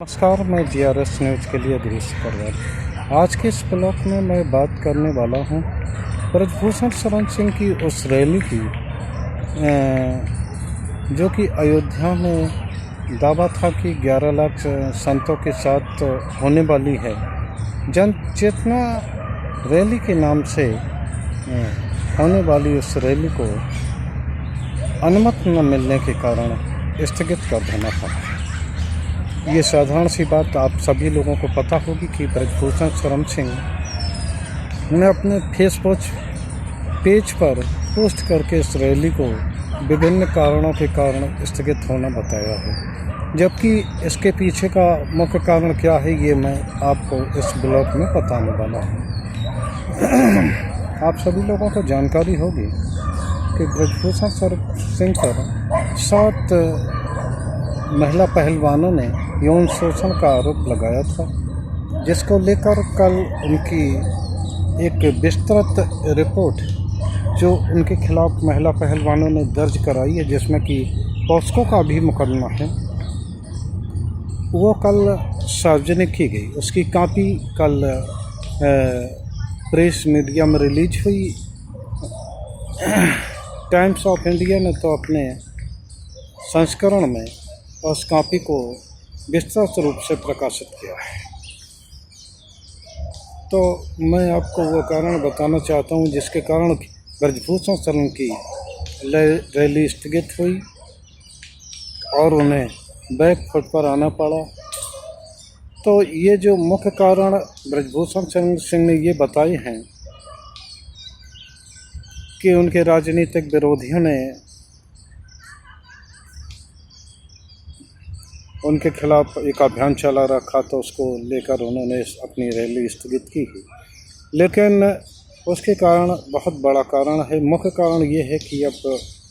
नमस्कार, मैं GRS news के लिए गिरीश परवर। आज के इस ब्लॉग में मैं बात करने वाला हूं ब्रजभूषण शरण सिंह की उस रैली की जो कि अयोध्या में दावा था कि 11 लाख संतों के साथ होने वाली है। जन चेतना रैली के नाम से होने वाली उस रैली को अनुमति न मिलने के कारण स्थगित कर देना पड़ा। ये साधारण सी बात आप सभी लोगों को पता होगी कि ब्रजभूषण शरण सिंह ने अपने फेसबुक पेज पर पोस्ट करके इस रैली को विभिन्न कारणों के कारण स्थगित होना बताया है, जबकि इसके पीछे का मुख्य कारण क्या है ये मैं आपको इस ब्लॉग में बताने वाला हूँ। आप सभी लोगों को जानकारी होगी कि ब्रजभूषण शरण सिंह पर 7 महिला पहलवानों ने यौन शोषण का आरोप लगाया था, जिसको लेकर कल उनकी एक विस्तृत रिपोर्ट जो उनके खिलाफ महिला पहलवानों ने दर्ज कराई है, जिसमें कि पॉस्को का भी मुकदमा है, वो कल सार्वजनिक की गई। उसकी कॉपी कल प्रेस मीडिया में रिलीज हुई। टाइम्स ऑफ इंडिया ने तो अपने संस्करण में उस कॉपी को विस्तृत रूप से प्रकाशित किया है। तो मैं आपको वो कारण बताना चाहता हूँ जिसके कारण ब्रजभूषण शरण की रैली स्थगित हुई और उन्हें बैक फुट पर आना पड़ा। तो ये जो मुख्य कारण ब्रजभूषण शरण सिंह ने ये बताए हैं कि उनके राजनीतिक विरोधियों ने उनके खिलाफ एक अभियान चला रखा, तो उसको लेकर उन्होंने अपनी रैली स्थगित की है। लेकिन उसके कारण बहुत बड़ा कारण है, मुख्य कारण ये है कि अब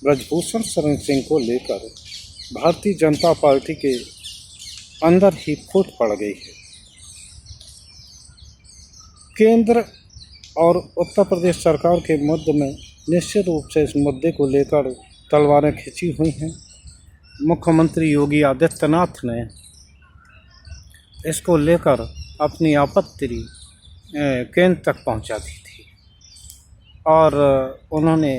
ब्रजभूषण शरण सिंह को लेकर भारतीय जनता पार्टी के अंदर ही फूट पड़ गई है। केंद्र और उत्तर प्रदेश सरकार के मुद्दे में निश्चित रूप से इस मुद्दे को लेकर तलवारें खिंची हुई हैं। मुख्यमंत्री योगी आदित्यनाथ ने इसको लेकर अपनी आपत्ति केंद्र तक पहुंचा दी थी और उन्होंने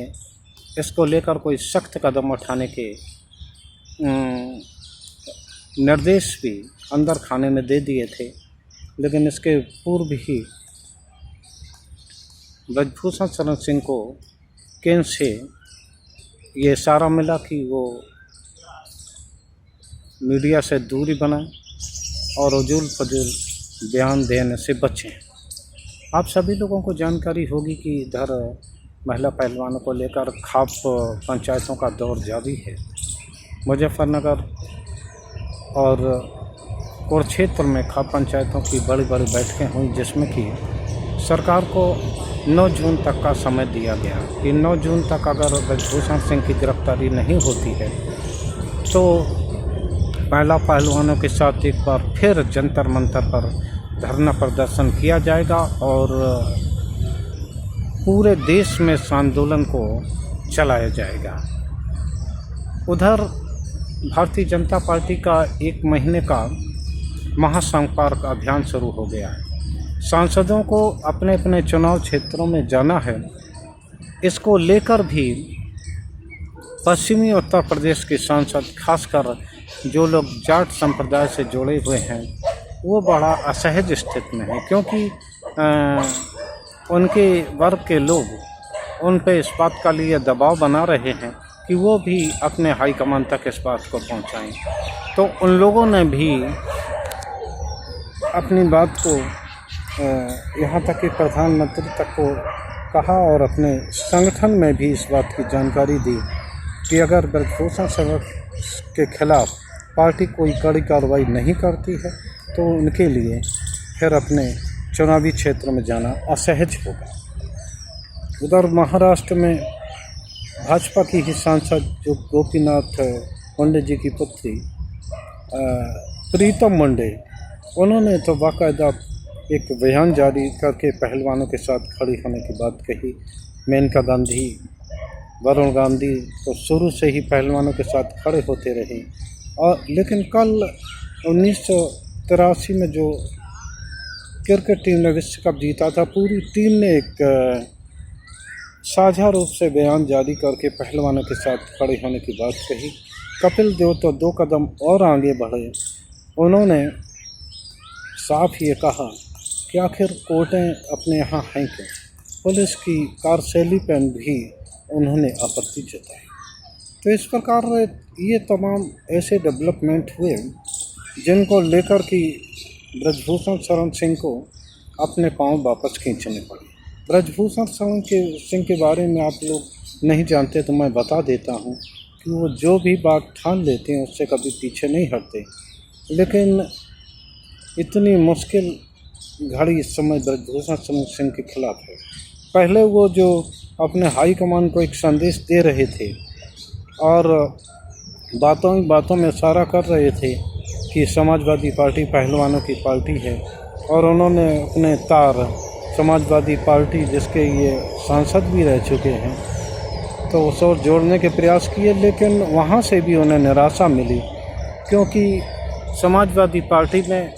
इसको लेकर कोई सख्त कदम उठाने के निर्देश भी अंदर खाने में दे दिए थे। लेकिन इसके पूर्व ही ब्रजभूषण शरण सिंह को केंद्र से ये इशारा मिला कि वो मीडिया से दूरी बनाएं और उजूल फजूल बयान देने से बचें। आप सभी लोगों को जानकारी होगी कि इधर महिला पहलवानों को लेकर खाप पंचायतों का दौर जारी है। मुजफ्फरनगर और कुरुक्षेत्र में खाप पंचायतों की बड़ी बड़ी बैठकें हुई, जिसमें कि सरकार को 9 जून तक का समय दिया गया कि 9 जून तक अगर ब्रजभूषण सिंह की गिरफ्तारी नहीं होती है तो महिला पहलवानों के साथ एक बार फिर जंतर मंतर पर धरना प्रदर्शन किया जाएगा और पूरे देश में इस आंदोलन को चलाया जाएगा। उधर भारतीय जनता पार्टी का 1 महीने का महासंपर्क अभियान शुरू हो गया है। सांसदों को अपने अपने चुनाव क्षेत्रों में जाना है। इसको लेकर भी पश्चिमी उत्तर प्रदेश के सांसद, खासकर जो लोग जाट संप्रदाय से जुड़े हुए हैं, वो बड़ा असहज स्थिति में है, क्योंकि उनके वर्ग के लोग उन पे इस बात का लिए दबाव बना रहे हैं कि वो भी अपने हाईकमान तक इस बात को पहुंचाएं। तो उन लोगों ने भी अपनी बात को यहाँ तक कि प्रधानमंत्री तक को कहा और अपने संगठन में भी इस बात की जानकारी दी कि अगर ब्रजभूषण शरण के खिलाफ पार्टी कोई कड़ी कार्रवाई नहीं करती है तो उनके लिए फिर अपने चुनावी क्षेत्र में जाना असहज होगा। उधर महाराष्ट्र में भाजपा की ही सांसद जो गोपीनाथ मुंडे जी की पुत्री प्रीतम मुंडे, उन्होंने तो बाकायदा एक बयान जारी करके पहलवानों के साथ खड़ी होने की बात कही। मेनका गांधी, वरुण गांधी तो शुरू से ही पहलवानों के साथ खड़े होते रहे और लेकिन कल 83 में जो क्रिकेट टीम ने विश्व कप जीता था, पूरी टीम ने एक साझा रूप से बयान जारी करके पहलवानों के साथ खड़े होने की बात कही। कपिल देव तो 2 कदम और आगे बढ़े। उन्होंने साफ ये कहा कि आखिर कोर्टें अपने यहाँ हैं क्यों। पुलिस की कार्यशैली पर भी उन्होंने आपत्ति जताई। तो इस प्रकार ये तमाम ऐसे डेवलपमेंट हुए जिनको लेकर कि ब्रजभूषण शरण सिंह को अपने पांव वापस खींचने पड़े। ब्रजभूषण शरण सिंह के बारे में आप लोग नहीं जानते तो मैं बता देता हूँ कि वो जो भी बात ठान लेते हैं उससे कभी पीछे नहीं हटते। लेकिन इतनी मुश्किल घड़ी इस समय ब्रजभूषण शरण सिंह के खिलाफ है। पहले वो जो अपने हाई कमान को एक संदेश दे रहे थे और बातों में इशारा कर रहे थे कि समाजवादी पार्टी पहलवानों की पार्टी है, और उन्होंने अपने तार समाजवादी पार्टी जिसके ये सांसद भी रह चुके हैं तो उस और जोड़ने के प्रयास किए, लेकिन वहाँ से भी उन्हें निराशा मिली, क्योंकि समाजवादी पार्टी में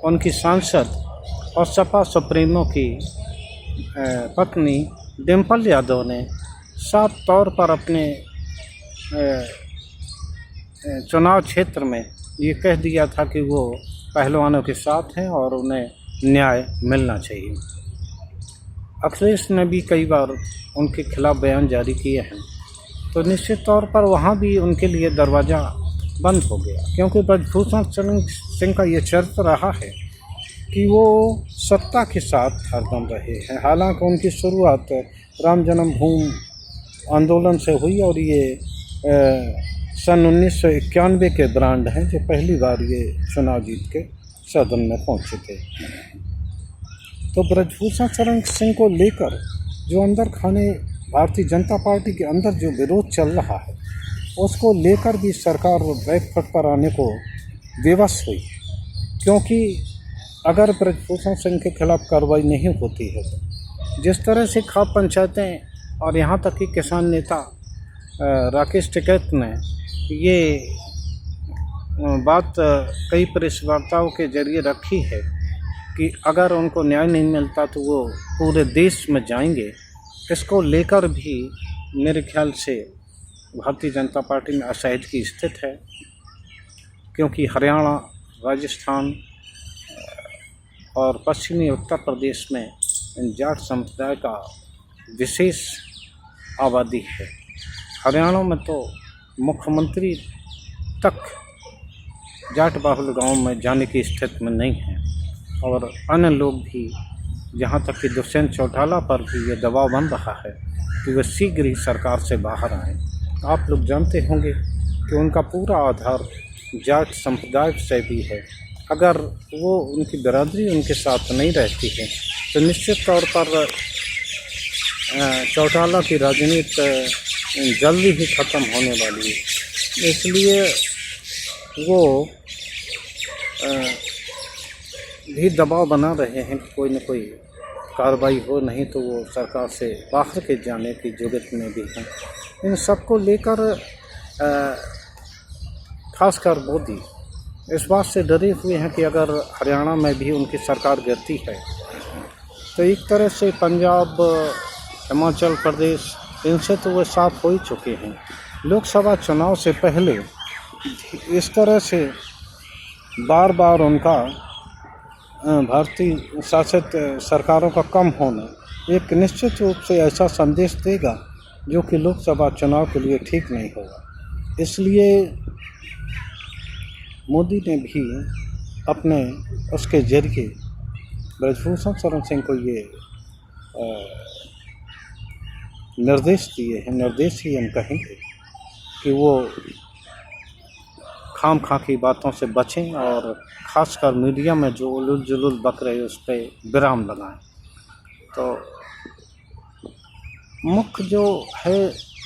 उनकी सांसद और सपा सुप्रीमो की पत्नी डिम्पल यादव ने साफ तौर पर अपने चुनाव क्षेत्र में ये कह दिया था कि वो पहलवानों के साथ हैं और उन्हें न्याय मिलना चाहिए। अखिलेश ने भी कई बार उनके खिलाफ बयान जारी किए हैं, तो निश्चित तौर पर वहाँ भी उनके लिए दरवाज़ा बंद हो गया, क्योंकि ब्रजभूषण शरण सिंह का ये चरित्र रहा है कि वो सत्ता के साथ हरदम रहे हैं। हालांकि उनकी शुरुआत राम जन्मभूमि आंदोलन से हुई और ये सन 1991 के ब्रांड हैं जो पहली बार ये चुनाव जीत के सदन में पहुंचे थे। तो ब्रजभूषण शरण सिंह को लेकर जो अंदर खाने भारतीय जनता पार्टी के अंदर जो विरोध चल रहा है, उसको लेकर भी सरकार बैकफुट पर आने को विवश हुई, क्योंकि अगर ब्रजभूषण सिंह के खिलाफ कार्रवाई नहीं होती है तो जिस तरह से खाप पंचायतें और यहाँ तक कि किसान नेता राकेश टिकैत ने ये बात कई प्रेस वार्ताओं के जरिए रखी है कि अगर उनको न्याय नहीं मिलता तो वो पूरे देश में जाएंगे, इसको लेकर भी मेरे ख्याल से भारतीय जनता पार्टी में असहज स्थित है, क्योंकि हरियाणा, राजस्थान और पश्चिमी उत्तर प्रदेश में इन जाट संप्रदाय का विशेष आबादी है। हरियाणा में तो मुख्यमंत्री तक जाट बाहुल गांव में जाने की स्थिति में नहीं है, और अन्य लोग भी, जहां तक कि दुष्यंत चौटाला पर भी ये दबाव बन रहा है कि वे शीघ्र ही सरकार से बाहर आएँ। आप लोग जानते होंगे कि उनका पूरा आधार जाट संप्रदाय से भी है। अगर वो उनकी बिरादरी उनके साथ नहीं रहती है तो निश्चित तौर पर चौटाला की राजनीति जल्दी ही ख़त्म होने वाली है। इसलिए वो भी दबाव बना रहे हैं कि कोई न कोई कार्रवाई हो, नहीं तो वो सरकार से बाहर के जाने की जुगत में भी हैं। इन सबको लेकर खासकर मोदी इस बात से डरे हुए हैं कि अगर हरियाणा में भी उनकी सरकार गिरती है तो एक तरह से पंजाब, हिमाचल प्रदेश, इनसे तो वो साफ हो ही चुके हैं। लोकसभा चुनाव से पहले इस तरह से बार बार उनका भारतीय शासित सरकारों का कम होना एक निश्चित रूप से ऐसा संदेश देगा जो कि लोकसभा चुनाव के लिए ठीक नहीं होगा। इसलिए मोदी ने भी अपने उसके जरिए ब्रजभूषण शरण सिंह को ये निर्देश दिए हैं, निर्देश ही हम कहेंगे कि वो खाम खा की बातों से बचें और ख़ासकर मीडिया में जो उलूल जुलूल बक रहे उस पर विराम लगाएं। तो मुख्य जो है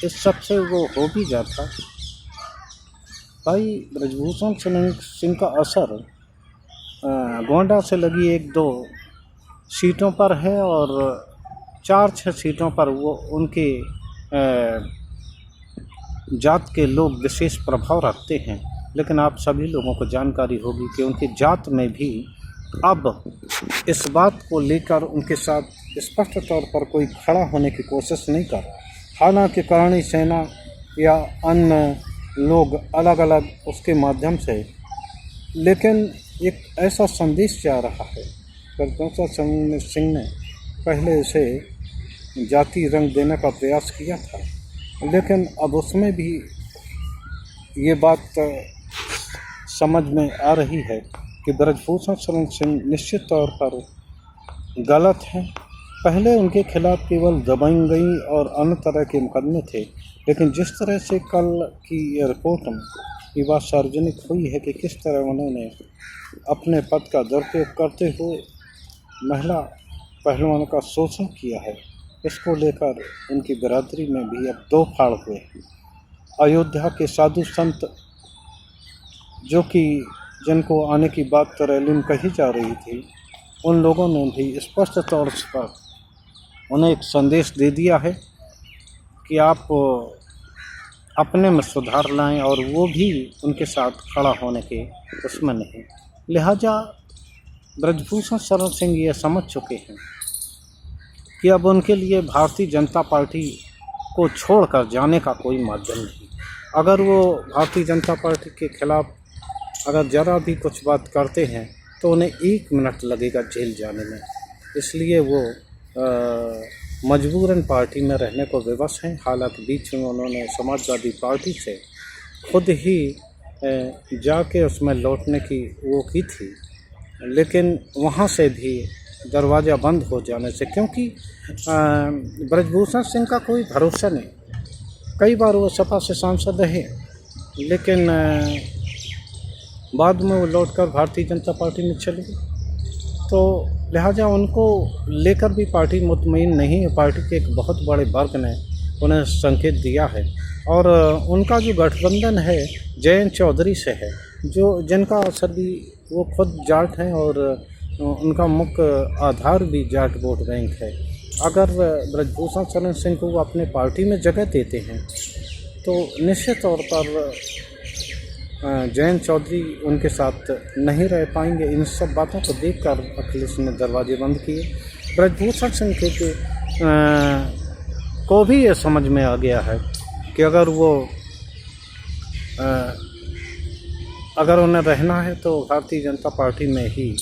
इस सब से वो हो भी जाता। भाई ब्रजभूषण सिंह का असर गोंडा से लगी 1-2 सीटों पर है और 4-6 सीटों पर वो उनके जात के लोग विशेष प्रभाव रखते हैं। लेकिन आप सभी लोगों को जानकारी होगी कि उनकी जात में भी अब इस बात को लेकर उनके साथ स्पष्ट तौर पर कोई खड़ा होने की कोशिश नहीं कर रहा। हालांकि करणी सेना या अन्य लोग अलग अलग उसके माध्यम से, लेकिन एक ऐसा संदेश जा रहा है। ब्रजभूषण सिंह ने पहले इसे जाति रंग देने का प्रयास किया था, लेकिन अब उसमें भी ये बात समझ में आ रही है कि ब्रजभूषण शरण सिंह निश्चित तौर पर गलत हैं। पहले उनके खिलाफ केवल दबंगई और अन्य तरह के मुकदमे थे, लेकिन जिस तरह से कल की रिपोर्ट में ये बात सार्वजनिक हुई है कि किस तरह उन्होंने अपने पद का दुरुपयोग करते हुए महिला पहलवानों का शोषण किया है, इसको लेकर उनकी बिरादरी में भी अब दो फाड़ हुए हैं। अयोध्या के साधु संत जो कि जिनको आने की बात तो रैली में कही जा रही थी, उन लोगों ने भी स्पष्ट तौर पर उन्हें एक संदेश दे दिया है कि आप अपने में सुधार लाएं, और वो भी उनके साथ खड़ा होने के उसमें नहीं। लिहाजा ब्रजभूषण शरण सिंह ये समझ चुके हैं कि अब उनके लिए भारतीय जनता पार्टी को छोड़कर जाने का कोई माध्यम नहीं। अगर वो भारतीय जनता पार्टी के खिलाफ अगर ज़रा भी कुछ बात करते हैं तो उन्हें 1 मिनट लगेगा जेल जाने में। इसलिए वो मजबूरन पार्टी में रहने को विवश हैं। हालांकि बीच में उन्होंने समाजवादी पार्टी से खुद ही जाके उसमें लौटने की वो की थी, लेकिन वहाँ से भी दरवाज़ा बंद हो जाने से, क्योंकि ब्रजभूषण सिंह का कोई भरोसा नहीं। कई बार वो सपा से सांसद रहे, लेकिन बाद में वो लौटकर भारतीय जनता पार्टी में चले गए। तो लिहाजा उनको लेकर भी पार्टी मुतमईन नहीं है। पार्टी के एक बहुत बड़े वर्ग ने उन्हें संकेत दिया है, और उनका जो गठबंधन है जयंत चौधरी से है, जो जिनका सभी वो खुद जाट हैं और उनका मुख्य आधार भी जाट वोट बैंक है। अगर ब्रजभूषण शरण सिंह को वो अपने पार्टी में जगह देते हैं तो निश्चित तौर पर जयंत चौधरी उनके साथ नहीं रह पाएंगे। इन सब बातों को देखकर अखिलेश ने दरवाजे बंद किए। ब्रजभूषण सिंह के को भी ये समझ में आ गया है कि अगर उन्हें रहना है तो भारतीय जनता पार्टी में ही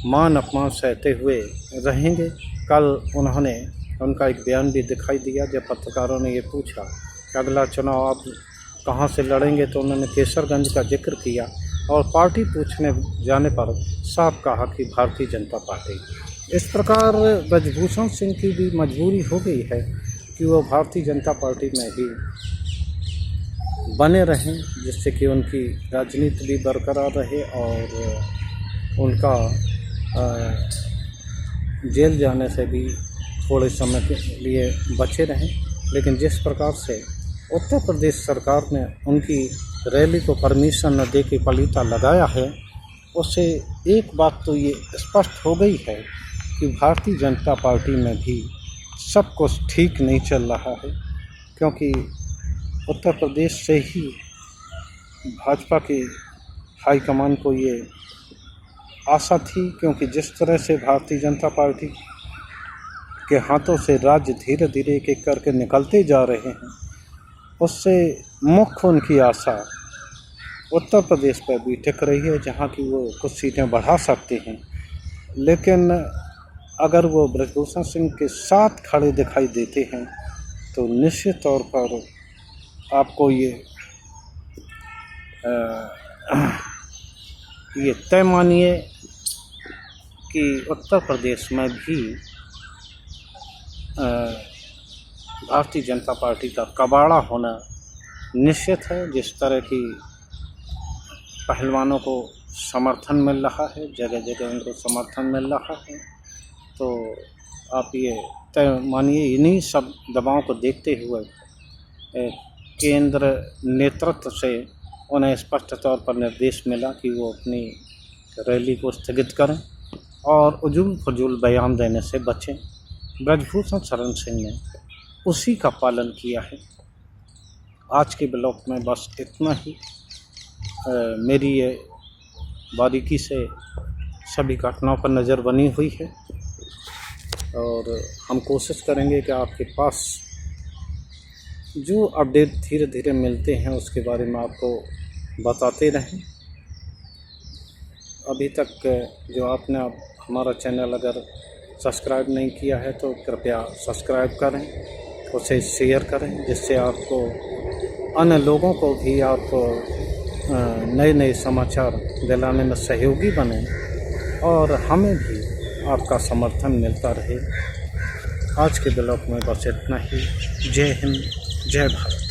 मान अपमान सहते हुए रहेंगे। कल उन्होंने उनका एक बयान भी दिखाई दिया जब पत्रकारों ने ये पूछा कि अगला चुनाव आप कहाँ से लड़ेंगे, तो उन्होंने केसरगंज का जिक्र किया, और पार्टी पूछने जाने पर साफ कहा कि भारतीय जनता पार्टी। इस प्रकार ब्रजभूषण सिंह की भी मजबूरी हो गई है कि वो भारतीय जनता पार्टी में ही बने रहें, जिससे कि उनकी राजनीति भी बरकरार रहे और उनका जेल जाने से भी थोड़े समय के लिए बचे रहें। लेकिन जिस प्रकार से उत्तर प्रदेश सरकार ने उनकी रैली को परमिशन न दे के पलीता लगाया है, उससे एक बात तो ये स्पष्ट हो गई है कि भारतीय जनता पार्टी में भी सब कुछ ठीक नहीं चल रहा है, क्योंकि उत्तर प्रदेश से ही भाजपा की हाईकमान को ये आशा थी, क्योंकि जिस तरह से भारतीय जनता पार्टी के हाथों से राज्य धीरे धीरे एक एक करके निकलते जा रहे हैं, उससे मुख्य उनकी आशा उत्तर प्रदेश पर भी टिक रही है, जहाँ की वो कुछ सीटें बढ़ा सकते हैं। लेकिन अगर वो ब्रजभूषण सिंह के साथ खड़े दिखाई देते हैं तो निश्चित तौर पर आपको ये तय मानिए कि उत्तर प्रदेश में भी भारतीय जनता पार्टी का कबाड़ा होना निश्चित है। जिस तरह की पहलवानों को समर्थन मिल रहा है, जगह जगह उनको समर्थन मिल रहा है, तो आप ये तय मानिए इन्हीं सब दबावों को देखते हुए केंद्र नेतृत्व से उन्हें स्पष्ट तौर पर निर्देश मिला कि वो अपनी रैली को स्थगित करें और उजूल फजूल बयान देने से बचें। ब्रजभूषण शरण सिंह ने उसी का पालन किया है। आज के ब्लॉग में बस इतना ही। मेरी ये बारीकी से सभी घटनाओं पर नज़र बनी हुई है और हम कोशिश करेंगे कि आपके पास जो अपडेट धीरे धीरे मिलते हैं उसके बारे में आपको बताते रहें। अभी तक जो आपने हमारा चैनल अगर सब्सक्राइब नहीं किया है तो कृपया सब्सक्राइब करें, उसे शेयर करें, जिससे आपको अन्य लोगों को भी आप नए नए समाचार दिलाने में सहयोगी बने और हमें भी आपका समर्थन मिलता रहे। आज के ब्लॉग में बस इतना ही। जय हिंद, जय भारत।